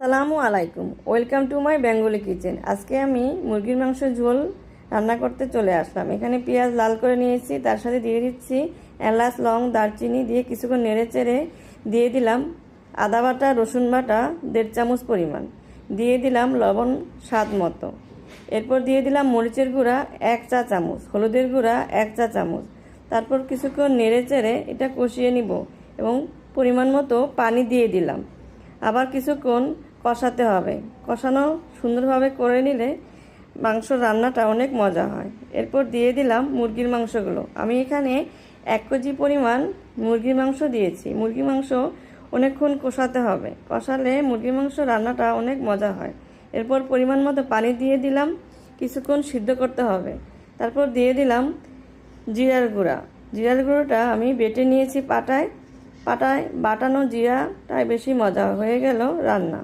আসসালামু আলাইকুম, welcome to my Bengali kitchen. আজকে আমি মুরগির মাংস ঝোল রান্না করতে চলে আসলাম। এখানে পেঁয়াজ লাল করে নিয়েছি, তার সাথে দিয়ে দিচ্ছি এলাচ, লং, দারচিনি দিয়ে কিছুক্ষণ নেড়ে চেড়ে দিয়ে দিলাম আদা বাটা, রসুন বাটা 1.5 চামচ পরিমাণ, দিয়ে দিলাম লবণ স্বাদ মতো। এরপর দিয়ে দিলাম মরিচের গুঁড়া 1 চা চামচ, হলুদের গুঁড়া 1 চা চামচ। তারপর কিছুক্ষণ নেড়ে চেড়ে এটা কষিয়ে নিব এবং পরিমাণ মতো পানি দিয়ে দিলাম। আবার কিছুক্ষণ কষাতে হবে। কষানো সুন্দরভাবে করে নিলে মাংস রান্নাটা অনেক মজা হয়। এরপর দিয়ে দিলাম মুরগির মাংসগুলো। আমি এখানে 1 কেজি পরিমাণ মুরগির মাংস দিয়েছি। মুরগির মাংস অনেকক্ষণ কষাতে হবে, কষালে মুরগির মাংস রান্নাটা অনেক মজা হয়। এরপর পরিমাণ মতো পানি দিয়ে দিলাম, কিছুক্ষণ সিদ্ধ করতে হবে। তারপর দিয়ে দিলাম জিরার গুঁড়া। জিরার গুঁড়োটা আমি বেটে নিয়েছি পাটায় বাটানো জিরাটাই বেশি মজা হয়ে গেল রান্না।